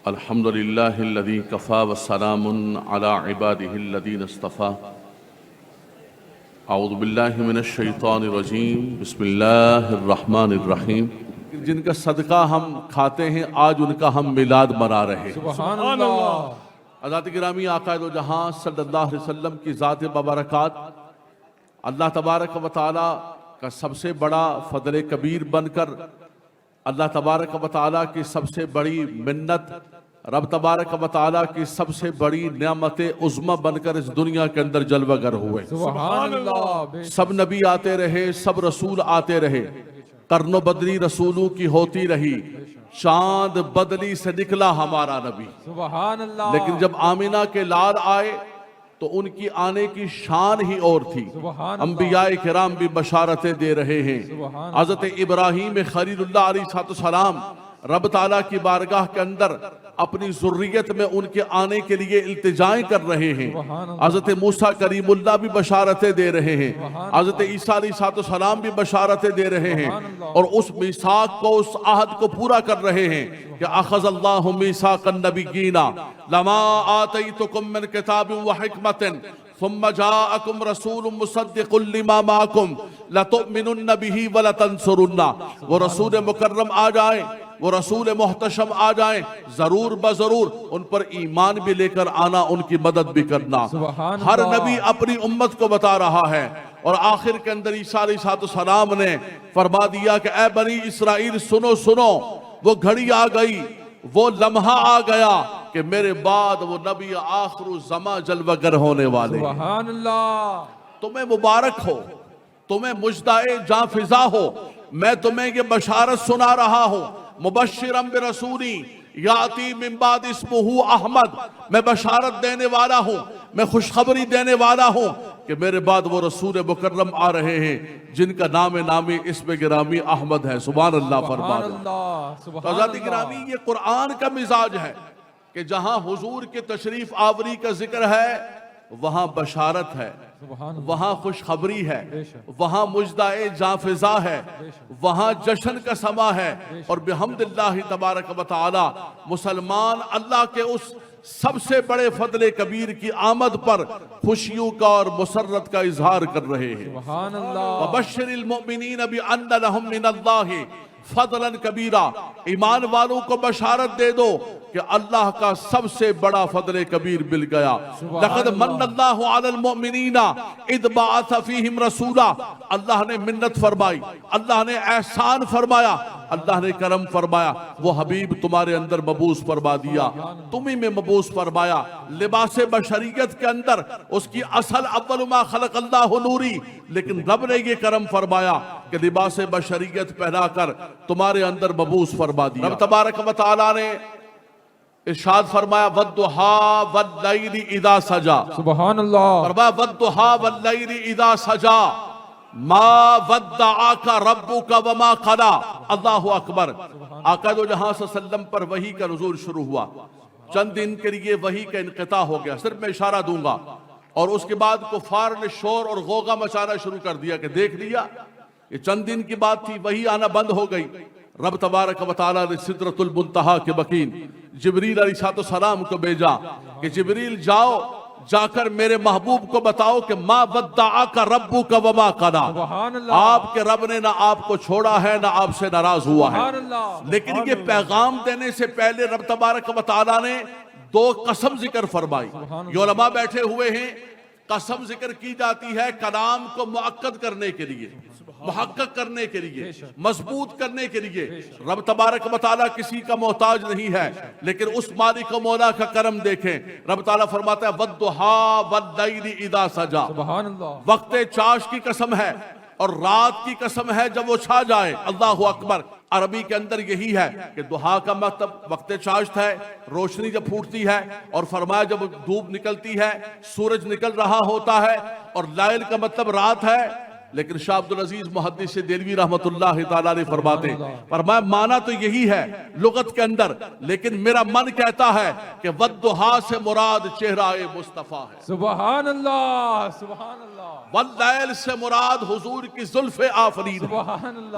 अल्हम्दुलिल्लाहिल्लज़ी Kaffa वस्सलामुन अला इबादिहिल्लज़ीना इस्तफ़ा। अऊज़ु बिल्लाहि मिनश शैतानिर रजीम। बिस्मिल्लाहिर्रहमानिर्रहीम। जिनका सदका हम खाते हैं आज उनका हम मिलाद मना रहे हैं। सुभान अल्लाह। हज़रात गिरामी आक़ाए दो जहां सल्लल्लाहु अलैहि वसल्लम की ज़ात मुबारकात अल्लाह तबारक व तआला का सबसे बड़ा फ़ज़ल कबीर बनकर अल्लाह तबारक व तआला की सबसे बड़ी मिन्नत, रब तबारक व तआला की सबसे बड़ी नेमत उज़्मा बनकर इस दुनिया के अंदर जलवागर हुए। सुभान अल्लाह। सब नबी आते रहे, सब रसूल आते रहे, करनो बदली रसूलों की होती रही, चांद बदली से निकला हमारा नबी। सुभान अल्लाह। लेकिन जब आमिना के लाल आए तो उनकी आने की शान ही और थी। अंबियाए किराम भी बशारतें दे रहे हैं। हज़रत इब्राहीम खलीलुल्लाह अलैहिस्सलाम रब ताला की बारगाह के अंदर अपनी ज़ुर्रियत में उनके आने के लिए इल्तिजाएं कर रहे हैं। हज़रत मूसा करीमुल्लाह भी बशारतें दे रहे हैं, हज़रत ईसा अलैहिस्सलाम भी बशारतें दे रहे हैं और उस मीसाक को, उस आहद को पूरा कर रहे हैं कि अख़ज़ल्लाहु मीसाक़न नबिय्यीना लमा आतैतुकुम मिन किताबिन व हिकमतिन सुम्मा जाअकुम रसूलुम मुसद्दिक़ुन लिमा माअकुम लतुअमिनुन्न बिही व लतंसुरुन्ना। वो रसूल मुकर्रम आ जाए, वो रसूल मोहतशम आ जाए, जरूर बजरूर उन पर ईमान भी लेकर आना, उनकी मदद भी करना। हर नबी अपनी उम्मत को बता रहा है और आखिर के अंदर ईसा अलैहिस्सलाम ने फरमा दिया कि ऐ बनी इसराइल सुनो सुनो, वो घड़ी आ गई, वो लम्हा आ गया कि मेरे बाद वो नबी आखिर ज़मा जलवागर होने वाले। सुभान अल्लाह। तुम्हें मुबारक हो, तुम्हें मुजदाए जाफिजा हो, मैं तुम्हें ये बशारत सुना रहा हूं, मुबश्शिरम बिरसूली याती मिन बाद इस्मुहु अहमद। मैं बशारत देने वाला हूं, मैं खुशखबरी देने वाला हूं कि मेरे बाद वो रसूल मुकर्रम आ रहे हैं जिनका नाम नामी इसमें गिरामी अहमद है। सुभान अल्लाह फरमा। हज़रात गिरामी, ये कुरान का मिजाज है कि जहां हुजूर के तशरीफ आवरी का जिक्र है वहां बशारत है, वहां खुशखबरी है, वहां मुजदाए जाफिजा है, वहां जश्न का समा है। और बिहम्दिल्लाहि तबारक व तआला मुसलमान अल्लाह के उस सबसे बड़े फजले कबीर की आमद पर खुशियों का और मुसर्रत का इजहार कर रहे हैं। वबश्शिरिल मुमिनीन बिअन्न लहुम मिनल्लाहि फज़लन कबीरा। ईमान वालों को बशारत दे दो कि अल्लाह का सबसे बड़ा फजल कबीर मिल गया। लक़द मन्नल्लाहु अलल मुमिनीना इज़ बअस फ़ीहिम रसूला। अल्लाह ने मिन्नत फरमाई, अल्लाह ने एहसान फरमाया, अल्लाह ने करम फरमाया। वो हबीब तुम्हारे अंदर मबूस फरमा दिया, तुम्ही में मबूस फरमाया। लिबास बशरियत के अंदर उसकी असल अव्वल मा खलक़ल्लाहु नूरी, लेकिन रब ने ये करम फरमाया कि लिबास बशरियत पहनाकर तुम्हारे अंदर मबूस फरमा दिया। रब तबारक व तआला ने इरशाद फरमाया वद्दुहा वल्लैलि इज़ा सजा। सुभान अल्लाह। फरमाया वद्दुहा वल्लैलि इज़ा सजा मा वद्दअका रब्बुका व मा क़ला। अल्लाहु अकबर। आका दो जहां सल्लम पर वही का नुज़ूल शुरू हुआ, चंद दिन के लिए वही का इनक़िता हो गया। सिर्फ मैं इशारा दूंगा और उसके बाद कुफार ने शोर और गोगा मचाना शुरू कर दिया कि देख लिया, ये चंद दिन की बात थी, वही आना बंद हो गई। रब तबारक व तआला ने सिदरतुल मुंतहा के वकील जिब्रील अलैहिस्सलाम को भेजा कि जिब्रील जाओ, जाकर मेरे महबूब को बताओ कि मा वद्दअका रब्बुका व मा क़ला। आपके रब ने ना आपको छोड़ा है ना आपसे नाराज हुआ है। लेकिन ये पैगाम देने से पहले रब तबारक व तआला ने दो कसम जिक्र फरमाई। ये उलमा बैठे हुए हैं, कसम जिक्र की जाती है कलाम को मुअक्कद करने के लिए, मुहक्कक करने के लिए, मजबूत करने के लिए। रब तबारक व तआला किसी का मोहताज नहीं है, लेकिन उस मालिक व मौला का करम देखें। रब तआला फरमाता है वद्दुहा वल्लैलि इज़ा सजा। वक्त चाश की कसम है और रात की कसम है जब वो छा जाए। अल्लाहु अकबर। अरबी के अंदर यही है कि दुहा का मतलब वक्त चाश्त है, रोशनी जब फूटती है, और फरमाया जब धूप निकलती है, सूरज निकल रहा होता है, और लाइल का मतलब रात है। लेकिन शाह अब्दुल अजीज मुहद्दिस देलवी रहमतुल्लाह तआला ने फरमाया माना तो यही है लुगत के अंदर, लेकिन मेरा मन कहता है कि वद्दुहा से मुराद चेहरा-ए मुस्तफा है। सुभान अल्लाह, सुभान अल्लाह। वल्लैल से मुराद हुजूर की जुल्फ़े आफरीन,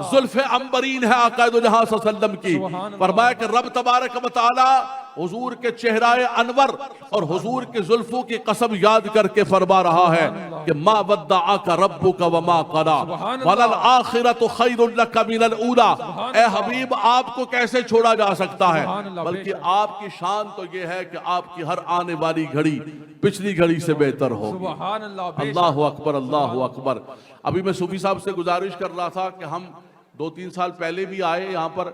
जुल्फ़े अंबरीन है आका दो जहां सल्लम की। फरमाया कि रब तबारक व तआला हुजूर के चेहराए अनवर और हुजूर के जुल्फों की कसम याद करके फरमा रहा है कि मा वद्दअका रब्बुका व मा क़ला वलल आखिरतु खैरुल लका मिनल ऊला। ए हबीब, आपको कैसे छोड़ा जा सकता है, बल्कि आपकी शान तो ये है कि आपकी हर आने वाली घड़ी पिछली घड़ी से बेहतर हो। सुभान अल्लाह, बेशक। अल्लाहु अकबर, अल्लाहु अकबर। अभी मैं सूफी साहब से गुजारिश कर रहा था कि हम 2-3 साल पहले भी आए यहाँ पर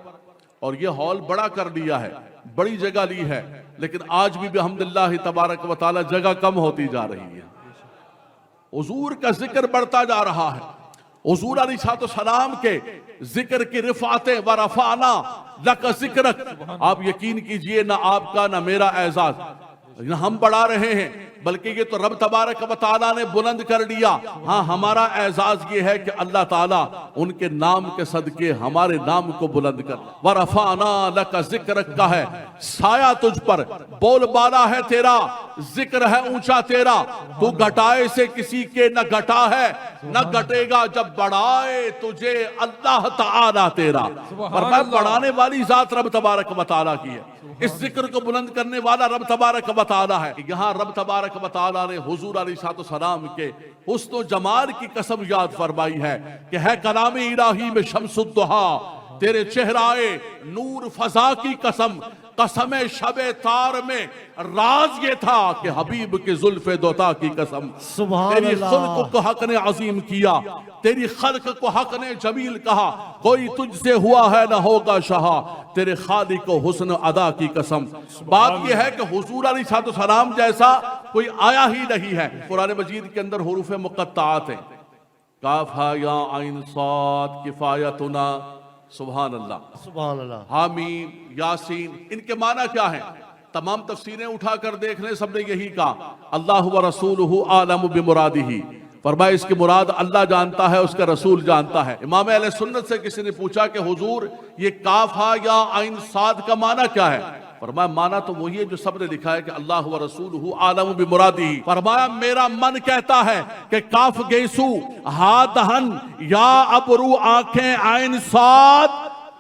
और ये हॉल बड़ा कर लिया है, बड़ी जगह ली है, लेकिन आज भी अल्हम्दुलिल्लाह तबारक व तआला जगह कम होती जा रही है। हुजूर का जिक्र बढ़ता जा रहा है। हुजूर अलैहिस्सलाम के जिक्र की रिफातें व रफाना लक जिक्रक। आप यकीन कीजिए, ना आपका ना मेरा एजाज ना हम बढ़ा रहे हैं, बल्कि ये तो रब तबारक व तआला ने बुलंद कर दिया। हाँ, हमारा एजाज ये है कि अल्लाह ताला उनके नाम के सदके हमारे नाम को बुलंद कर। व रफाना लक जिक्रक का है साया तुझ पर, बोलबाला है तेरा, जिक्र है ऊंचा तेरा। तू घटाए से किसी के न घटा है, न घटेगा जब बढ़ाए तुझे अल्लाह ताला तेरा। पर मैं बढ़ाने वाली जात रब तबारक व तआला की है, इस जिक्र को बुलंद करने वाला रब तबारक व तआला है। यहाँ रब तबारक व तआला ने हुजूर अलैहिस्सलाम के हुस्न व जमाल की कसम याद फरमाई है कि है कलाम इलाही में शम्सुद्दुहा, तेरे चेहराए नूर फजा की कसम, कसम शबे तार में राज ये था कि हबीब के जुल्फे दोता की कसम। तेरी खुल्क को हक ने अजीम किया, तेरी खल्क को हक ने जमील कहा, कोई तुझसे हुआ है ना होगा शहा, तेरे खालिक को हुस्न अदा की कसम। बात यह है कि हुजूर अलैहिस्सलाम जैसा कोई आया ही नहीं है। कुरान मजीद के अंदर हुरूफ मुक़त्ताआत हैं, काफ हा या आइन साद किफायतुना, सुभान अल्लाह, सुभान अल्लाह, हामीम, यासीन, इनके माना क्या है? तमाम तफसीरें उठाकर देख लें, सबने यही कहा अल्लाह व रसूलुहु आलमु बिमुरादिही। फरमाया इसकी मुराद अल्लाह जानता है, उसका रसूल जानता है। इमाम अहले सुन्नत से किसी ने पूछा कि हुजूर ये काफ हा या आइन साद का माना क्या है? फरमाया माना तो वही है जो सबने लिखा है कि अल्लाह व रसूलुहु आलमु बिमुरादिही। फरमाया मेरा मन कहता है कि काफ गेसू हा दहन या अबरू आंखें आइन साद,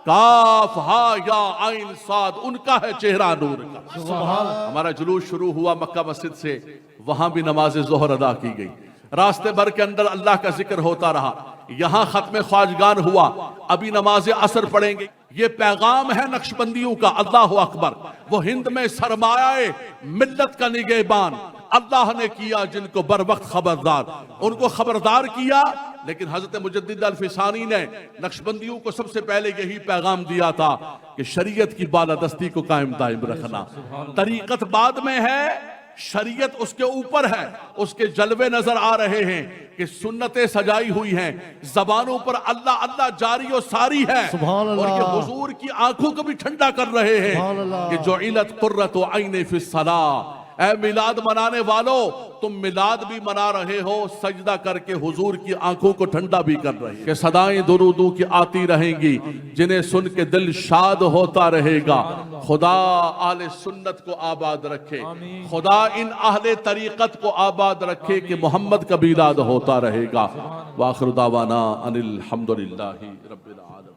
काफ हा या आइन साद उनका है चेहरा नूर का। हमारा जुलूस शुरू हुआ मक्का मस्जिद से, वहां भी नमाज जोहर अदा की गई, रास्ते भर के अंदर अल्लाह का जिक्र होता रहा, यहां खत्म ख्वाजगान हुआ, अभी नमाज असर पढ़ेंगे। ये पैगाम है नक्शबंदियों का, अल्लाह अकबर। वो हिंद में सरमाया मिल्लत का निगहबान अल्लाह ने किया, जिनको बर वक्त खबरदार, उनको खबरदार किया। लेकिन हजरत मुजद्दिद अल-फिसानी ने नक्शबंदियों को सबसे पहले यही पैगाम दिया था कि शरीयत की बालादस्ती को कायम दायम रखना। तरीकत बाद में है, शरीयत उसके ऊपर है, उसके जलवे नजर आ रहे हैं कि सुन्नतें सजाई हुई हैं, जबानों पर अल्लाह अल्लाह जारी और सारी है, और ये हुजूर की आंखों को भी ठंडा कर रहे हैं कि जो इलत कुर्रत आईने फिस्सला। ऐ मिलाद मनाने वालों, तुम मिलाद भी मना रहे हो, सजदा करके हुजूर की आंखों को ठंडा भी कर रहे हैं कि सदाएं दुरूदों की आती रहेंगी, जिन्हें सुन के दिल शाद होता रहेगा। खुदा आले सुन्नत को आबाद रखे, खुदा इन अहले तरीकत को आबाद रखे कि मोहम्मद का मिलाद होता रहेगा। वाखिर दावाना अनिल हम्दुलिल्लाहि रब्बिल आलमीन।